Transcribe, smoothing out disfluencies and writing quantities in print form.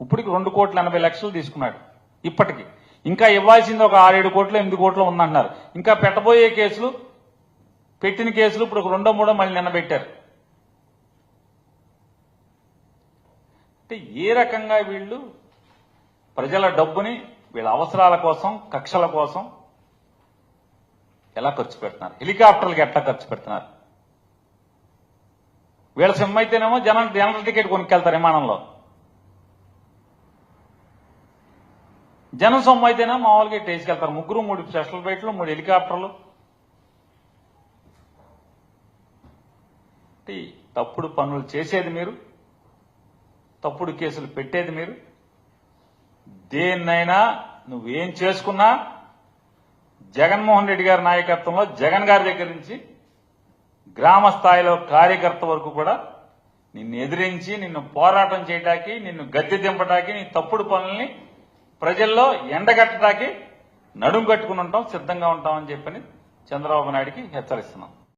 ఇప్పటికి 2,80,00,000 తీసుకున్నాడు. ఇప్పటికి ఇంకా ఇవ్వాల్సింది ఒక 6-7 కోట్లు 8 కోట్లు ఉందంటున్నారు. ఇంకా పెట్టబోయే కేసులు, పెట్టిన కేసులు ఇప్పుడు ఒక 2-3 మళ్ళీ నిన్న పెట్టారు. అంటే ఏ రకంగా వీళ్ళు ప్రజల డబ్బుని వీళ్ళ అవసరాల కోసం, కక్షల కోసం ఎలా ఖర్చు పెడుతున్నారు, హెలికాప్టర్లకు ఎట్లా ఖర్చు పెడుతున్నారు. వీళ్ళ సిమ్ అయితేనేమో జనరల్ టికెట్ కొనుక్కెళ్తారు విమానంలో, జనం సొమ్ము అయితేనే మామూలుగా ఇట్లా వేసుకెళ్తారు. 3 స్పెషల్ ఫ్లైట్లు, 3 హెలికాప్టర్లు. తప్పుడు పనులు చేసేది మీరు, తప్పుడు కేసులు పెట్టేది మీరు. దేన్నైనా నువ్వేం చేసుకున్నా జగన్మోహన్ రెడ్డి గారి నాయకత్వంలో, జగన్ గారి దగ్గర నుంచి గ్రామ స్థాయిలో కార్యకర్త వరకు కూడా నిన్ను ఎదిరించి, నిన్ను పోరాటం చేయడానికి, నిన్ను గద్దె దింపడానికి, నీ తప్పుడు పనుల్ని ప్రజల్లో ఎండగట్టడానికి నడుం కట్టుకుని ఉంటాం, సిద్ధంగా ఉంటామని చెప్పని చంద్రబాబు నాయుడికి హెచ్చరిస్తున్నాం.